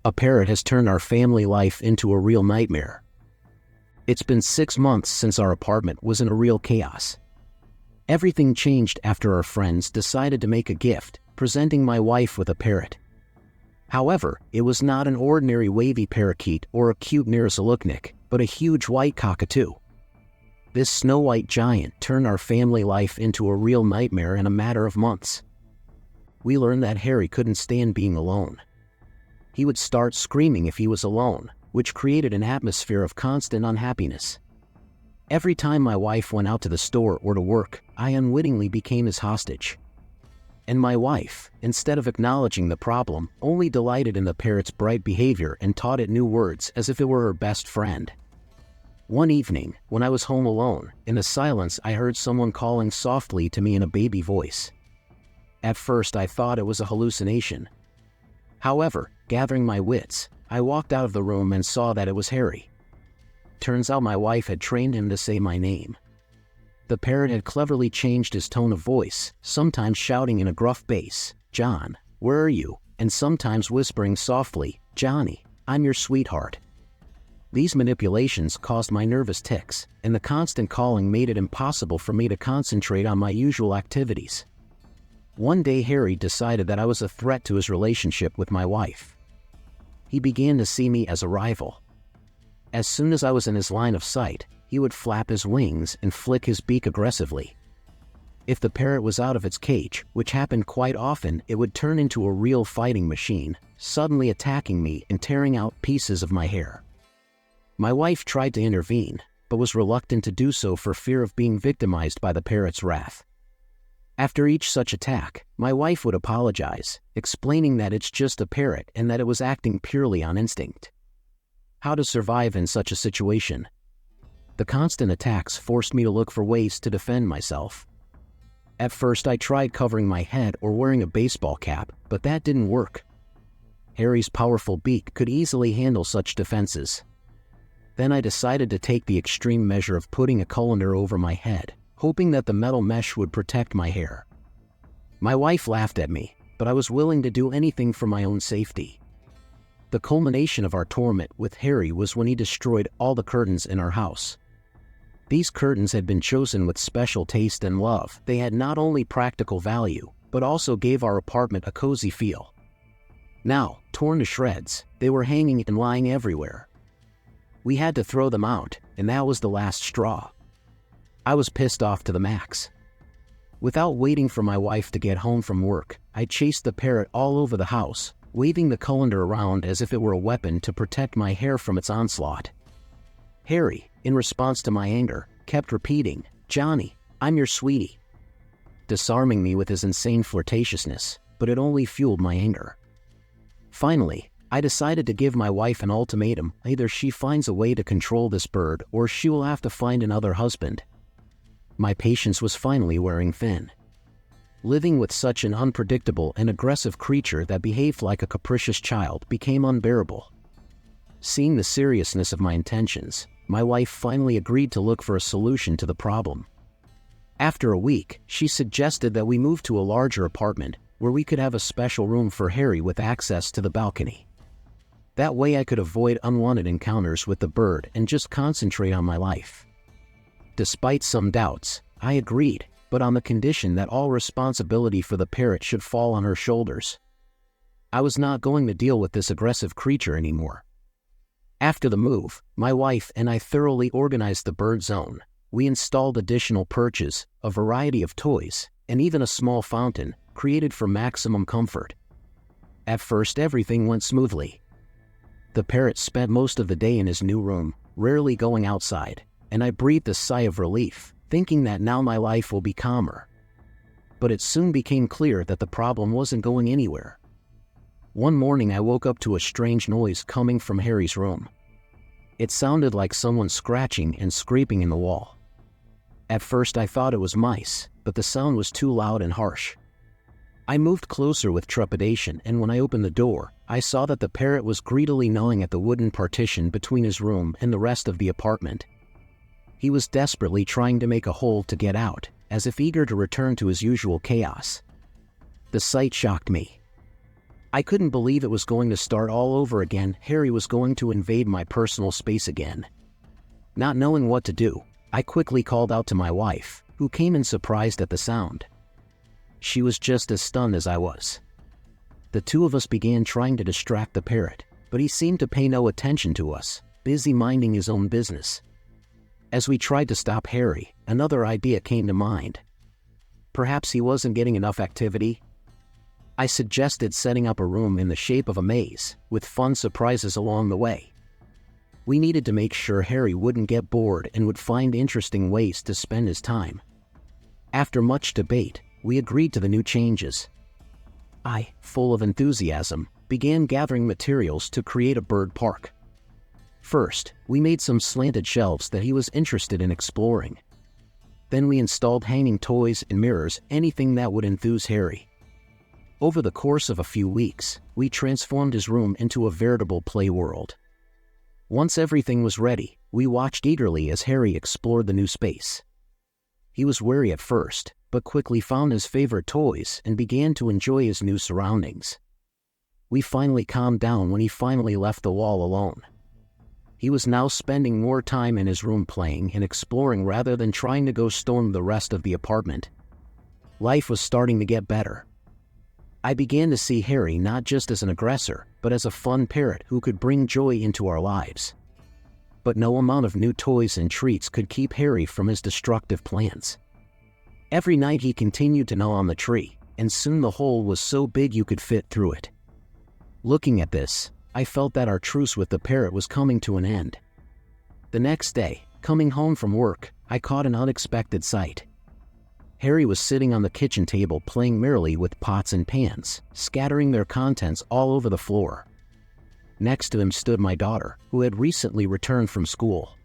A parrot has turned our family life into a real nightmare. It's been 6 months since our apartment was in a real chaos. Everything changed after our friends decided to make a gift, presenting my wife with a parrot. However, it was not an ordinary wavy parakeet or a cute nerazzeluchnik, but a huge white cockatoo. This snow-white giant turned our family life into a real nightmare in a matter of months. We learned that Harry couldn't stand being alone. He would start screaming if he was alone, which created an atmosphere of constant unhappiness. Every time my wife went out to the store or to work, I unwittingly became his hostage. And my wife, instead of acknowledging the problem, only delighted in the parrot's bright behavior and taught it new words as if it were her best friend. One evening, when I was home alone, in the silence I heard someone calling softly to me in a baby voice. At first I thought it was a hallucination. However, gathering my wits, I walked out of the room and saw that it was Harry. Turns out my wife had trained him to say my name. The parrot had cleverly changed his tone of voice, sometimes shouting in a gruff bass, "John, where are you?" and sometimes whispering softly, "Johnny, I'm your sweetheart." These manipulations caused my nervous tics, and the constant calling made it impossible for me to concentrate on my usual activities. One day Harry decided that I was a threat to his relationship with my wife. He began to see me as a rival. As soon as I was in his line of sight, he would flap his wings and flick his beak aggressively. If the parrot was out of its cage, which happened quite often, it would turn into a real fighting machine, suddenly attacking me and tearing out pieces of my hair. My wife tried to intervene, but was reluctant to do so for fear of being victimized by the parrot's wrath. After each such attack, my wife would apologize, explaining that it's just a parrot and that it was acting purely on instinct. How to survive in such a situation? The constant attacks forced me to look for ways to defend myself. At first I tried covering my head or wearing a baseball cap, but that didn't work. Harry's powerful beak could easily handle such defenses. Then I decided to take the extreme measure of putting a colander over my head, hoping that the metal mesh would protect my hair. My wife laughed at me, but I was willing to do anything for my own safety. The culmination of our torment with Harry was when he destroyed all the curtains in our house. These curtains had been chosen with special taste and love. They had not only practical value, but also gave our apartment a cozy feel. Now, torn to shreds, they were hanging and lying everywhere. We had to throw them out, and that was the last straw. I was pissed off to the max. Without waiting for my wife to get home from work, I chased the parrot all over the house, waving the colander around as if it were a weapon to protect my hair from its onslaught. Harry, in response to my anger, kept repeating, "Johnny, I'm your sweetie," disarming me with his insane flirtatiousness, but it only fueled my anger. Finally, I decided to give my wife an ultimatum: either she finds a way to control this bird or she will have to find another husband. My patience was finally wearing thin. Living with such an unpredictable and aggressive creature that behaved like a capricious child became unbearable. Seeing the seriousness of my intentions, my wife finally agreed to look for a solution to the problem. After a week, she suggested that we move to a larger apartment where we could have a special room for Harry with access to the balcony. That way I could avoid unwanted encounters with the bird and just concentrate on my life. Despite some doubts, I agreed, but on the condition that all responsibility for the parrot should fall on her shoulders. I was not going to deal with this aggressive creature anymore. After the move, my wife and I thoroughly organized the bird zone. We installed additional perches, a variety of toys, and even a small fountain, created for maximum comfort. At first everything went smoothly. The parrot spent most of the day in his new room, rarely going outside, and I breathed a sigh of relief, thinking that now my life will be calmer. But it soon became clear that the problem wasn't going anywhere. One morning I woke up to a strange noise coming from Harry's room. It sounded like someone scratching and scraping in the wall. At first I thought it was mice, but the sound was too loud and harsh. I moved closer with trepidation, and when I opened the door, I saw that the parrot was greedily gnawing at the wooden partition between his room and the rest of the apartment. He was desperately trying to make a hole to get out, as if eager to return to his usual chaos. The sight shocked me. I couldn't believe it was going to start all over again. Harry was going to invade my personal space again. Not knowing what to do, I quickly called out to my wife, who came in surprised at the sound. She was just as stunned as I was. The two of us began trying to distract the parrot, but he seemed to pay no attention to us, busy minding his own business. As we tried to stop Harry, another idea came to mind. Perhaps he wasn't getting enough activity? I suggested setting up a room in the shape of a maze, with fun surprises along the way. We needed to make sure Harry wouldn't get bored and would find interesting ways to spend his time. After much debate, we agreed to the new changes. I, full of enthusiasm, began gathering materials to create a bird park. First, we made some slanted shelves that he was interested in exploring. Then we installed hanging toys and mirrors, anything that would enthuse Harry. Over the course of a few weeks, we transformed his room into a veritable play world. Once everything was ready, we watched eagerly as Harry explored the new space. He was wary at first, but quickly found his favorite toys and began to enjoy his new surroundings. We finally calmed down when he finally left the wall alone. He was now spending more time in his room playing and exploring rather than trying to go storm the rest of the apartment. Life was starting to get better. I began to see Harry not just as an aggressor, but as a fun parrot who could bring joy into our lives. But no amount of new toys and treats could keep Harry from his destructive plans. Every night he continued to gnaw on the tree, and soon the hole was so big you could fit through it. Looking at this, I felt that our truce with the parrot was coming to an end. The next day, coming home from work, I caught an unexpected sight. Harry was sitting on the kitchen table playing merrily with pots and pans, scattering their contents all over the floor. Next to him stood my daughter, who had recently returned from school.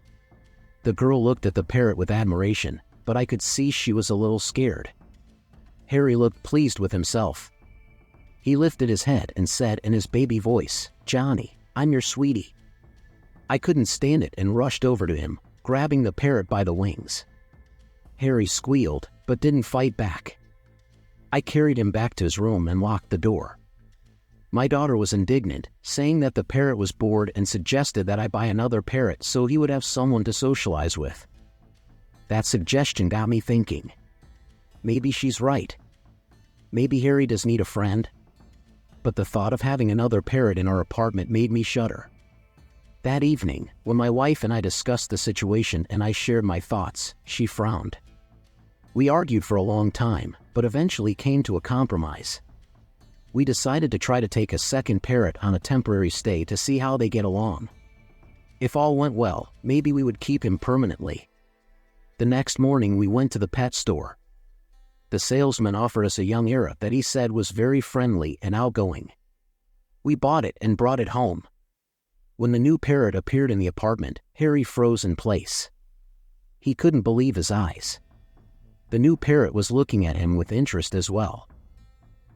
The girl looked at the parrot with admiration, but I could see she was a little scared. Harry looked pleased with himself. He lifted his head and said in his baby voice, "Johnny, I'm your sweetie." I couldn't stand it and rushed over to him, grabbing the parrot by the wings. Harry squealed, but didn't fight back. I carried him back to his room and locked the door. My daughter was indignant, saying that the parrot was bored and suggested that I buy another parrot so he would have someone to socialize with. That suggestion got me thinking. Maybe she's right. Maybe Harry does need a friend. But the thought of having another parrot in our apartment made me shudder. That evening, when my wife and I discussed the situation and I shared my thoughts, she frowned. We argued for a long time, but eventually came to a compromise. We decided to try to take a second parrot on a temporary stay to see how they get along. If all went well, maybe we would keep him permanently. The next morning we went to the pet store. The salesman offered us a young parrot that he said was very friendly and outgoing. We bought it and brought it home. When the new parrot appeared in the apartment, Harry froze in place. He couldn't believe his eyes. The new parrot was looking at him with interest as well.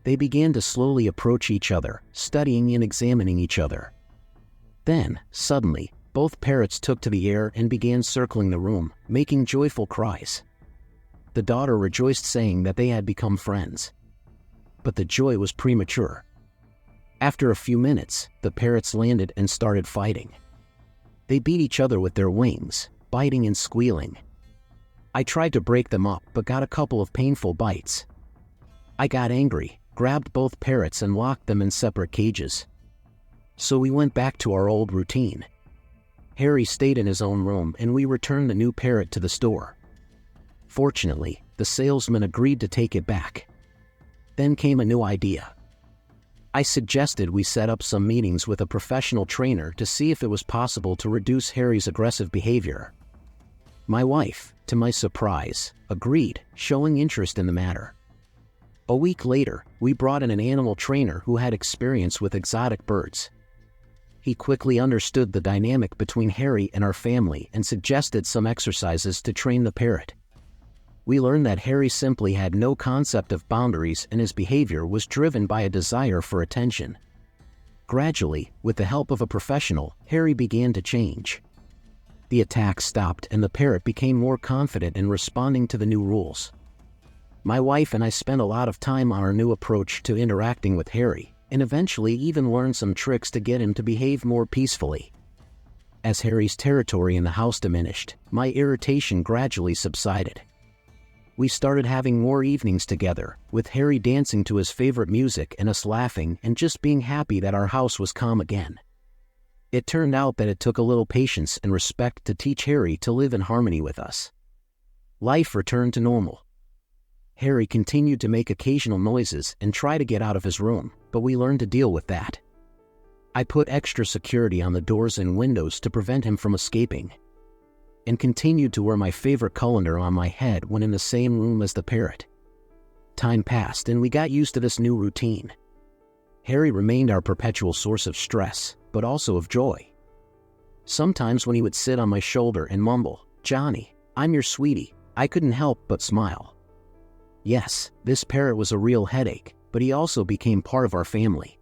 They began to slowly approach each other, studying and examining each other. Then, suddenly, both parrots took to the air and began circling the room, making joyful cries. The daughter rejoiced, saying that they had become friends. But the joy was premature. After a few minutes, the parrots landed and started fighting. They beat each other with their wings, biting and squealing. I tried to break them up but got a couple of painful bites. I got angry, grabbed both parrots and locked them in separate cages. So we went back to our old routine. Harry stayed in his own room and we returned the new parrot to the store. Fortunately, the salesman agreed to take it back. Then came a new idea. I suggested we set up some meetings with a professional trainer to see if it was possible to reduce Harry's aggressive behavior. My wife, to my surprise, agreed, showing interest in the matter. A week later, we brought in an animal trainer who had experience with exotic birds. He quickly understood the dynamic between Harry and our family and suggested some exercises to train the parrot. We learned that Harry simply had no concept of boundaries and his behavior was driven by a desire for attention. Gradually, with the help of a professional, Harry began to change. The attacks stopped and the parrot became more confident in responding to the new rules. My wife and I spent a lot of time on our new approach to interacting with Harry, and eventually even learned some tricks to get him to behave more peacefully. As Harry's territory in the house diminished, my irritation gradually subsided. We started having more evenings together, with Harry dancing to his favorite music and us laughing and just being happy that our house was calm again. It turned out that it took a little patience and respect to teach Harry to live in harmony with us. Life returned to normal. Harry continued to make occasional noises and try to get out of his room, but we learned to deal with that. I put extra security on the doors and windows to prevent him from escaping, and continued to wear my favorite colander on my head when in the same room as the parrot. Time passed and we got used to this new routine. Harry remained our perpetual source of stress, but also of joy. Sometimes when he would sit on my shoulder and mumble, "Johnny, I'm your sweetie," I couldn't help but smile. Yes, this parrot was a real headache, but he also became part of our family.